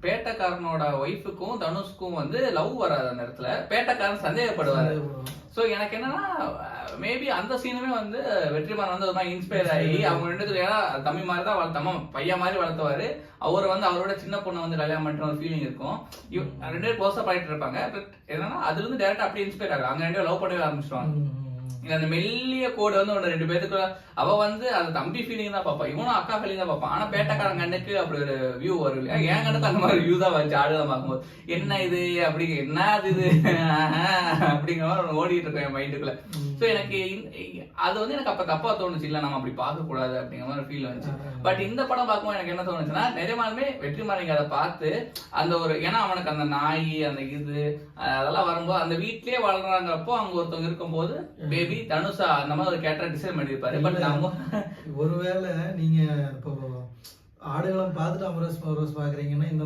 பேட்டக்காரனோட ஒய்ஃபுக்கும் தனுஷ்க்கும் வந்து லவ் வராது அந்த இடத்துல. பேட்டக்காரன் சந்தேகப்படுவாரு. சோ எனக்கு என்னன்னா மேபி அந்த சீனுமே வந்து வெற்றிமாறன் வந்து ஒரு மாதிரி இன்ஸ்பயர் ஆகி அவங்க ரெண்டு ஏன்னா தம்பி மாதிரி தான் வளர்த்தமா பையன் மாதிரி வளர்த்துவாரு. அவர் வந்து அவரோட சின்ன பொண்ணை வந்து கல்யாணம் பண்ற ஒரு ஃபீலிங் இருக்கும். ரெண்டு பேரும் க்ளோஸா பண்ணிட்டு இருப்பாங்க. பட் என்னன்னா அதுல இருந்து டேரக்டா அப்படியே இன்ஸ்பயர் ஆகும். அங்க ரெண்டு பேரும் லவ் பண்ணவே ஆரம்பிச்சிருவாங்க. அந்த மெல்லிய கோடு வந்து ஒன்று ரெண்டு பேருக்கு அவ வந்து அது தம்பி ஃபீலிங் தான் பார்ப்பான், இவனும் அக்கா ஃபீலிங் தான் பார்ப்பான். ஆனா பேட்டக்காரன் கண்ணுக்கு அப்படி ஒரு வியூ வரும் இல்லையா? என் கண்ணுக்கு அந்த மாதிரி வியூ தான் வச்சு ஆடுதான் பார்க்கும்போது என்ன இது அப்படி என்ன இது அப்படிங்கிற மாதிரி ஓடிட்டு இருக்கேன் என் மைண்டுக்குள்ள. ஸோ எனக்கு அது வந்து எனக்கு அப்ப தப்பா தோணுச்சு, இல்ல நம்ம அப்படி பார்க்க கூடாது அப்படிங்கிற மாதிரி ஃபீல் வந்துச்சு. பட் இந்த படம் பார்க்கும்போது எனக்கு என்ன தோணுச்சுன்னா நிஜமாலுமே வெற்றிமாறன் அதை பார்த்து அந்த ஒரு ஏன்னா அவனுக்கு அந்த நாய் அந்த இது அதெல்லாம் வரும்போது அந்த வீட்லயே வளர்றாங்கப்போ அங்க ஒருத்தவங்க இருக்கும்போது பேபி தனுஷா அந்த மாதிரி ஒரு கேரக்டர் டிசைன் பண்ணிருப்பாரு. பட் நம்ம ஒருவேளை நீங்க இப்போ ஆடுகளம் பார்த்துட்டு அமரோஸ் பாக்குறீங்கன்னா இந்த